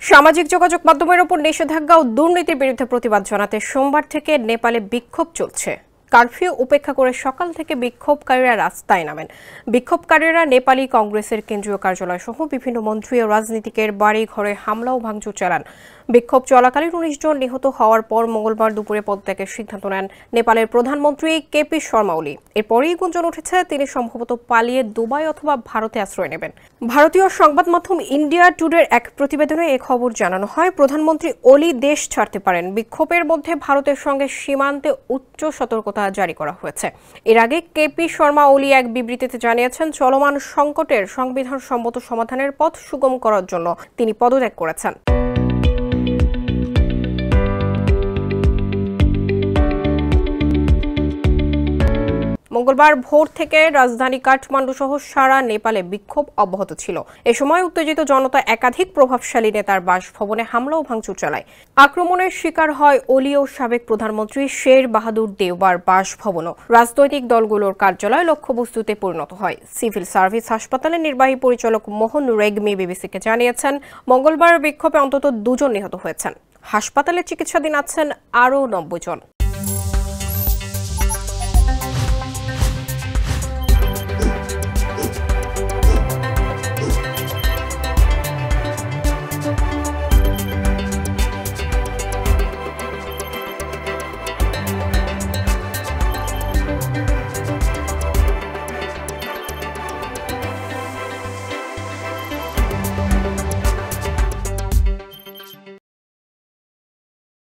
সামাজিক যোগাযোগ মাধ্যমের উপর নিষেধাজ্ঞা ও দুর্নীতির বিরুদ্ধে প্রতিবাদ জানাতে সোমবার থেকে নেপালে বিক্ষোভ চলছে। কারফিউ উপেক্ষা করে সকাল থেকে বিক্ষোভকারীরা রাস্তায় নামেন। বিক্ষোভকারীরা নেপালি কংগ্রেসের কেন্দ্রীয় কার্যালয় সহ বিভিন্ন মন্ত্রী ও রাজনীতিকের বাড়ি ঘরে হামলা ও ভাঙচুর চালান। বিক্ষোভ চলাকালীন ১৯ জন নিহত হওয়ার পর মঙ্গলবার দুপুরে পদত্যাগের সিদ্ধান্ত নেন নেপালের প্রধানমন্ত্রী কেপি শর্মা ওলি। এরপরই গুঞ্জন উঠেছে তিনি সম্ভবত পালিয়ে দুবাই অথবা ভারতে আশ্রয় নেবেন। ভারতীয় সংবাদ মাধ্যম ইন্ডিয়া টুডের এক প্রতিবেদনে এ খবর জানানো হয়। প্রধানমন্ত্রী ওলি দেশ ছাড়তে পারেন। বিক্ষোভের মধ্যে ভারতের সঙ্গে সীমান্তে উচ্চ সতর্কতা জারি করা হয়েছে। এর আগে কেপি শর্মা ওলি এক বিবৃতিতে জানিয়েছেন, চলমান সংকটের সংবিধানসম্মত সমাধানের পথ সুগম করার জন্য তিনি পদত্যাগ করেছেন। মঙ্গলবার ভোর থেকে রাজধানী কাঠমান্ডু সহ সারা নেপালে বিক্ষোভ অব্যাহত ছিল। এ সময় উত্তেজিত জনতা একাধিক প্রভাবশালী নেতার বাসভবনে হামলা ও ভাঙচুর চালায়। আক্রমণের শিকার হয় ওলি ও সাবেক প্রধানমন্ত্রী শের বাহাদুর দেওবার বাসভবনও। রাজনৈতিক দলগুলোর কার্যালয় লক্ষ্যবস্তুতে পরিণত হয়। সিভিল সার্ভিস হাসপাতালের নির্বাহী পরিচালক মোহন রেগমি বিবিসিকে জানিয়েছেন, মঙ্গলবার বিক্ষোভে অন্তত ২ জন নিহত হয়েছেন। হাসপাতালে চিকিৎসাধীন আছেন আরও ৯০ জন।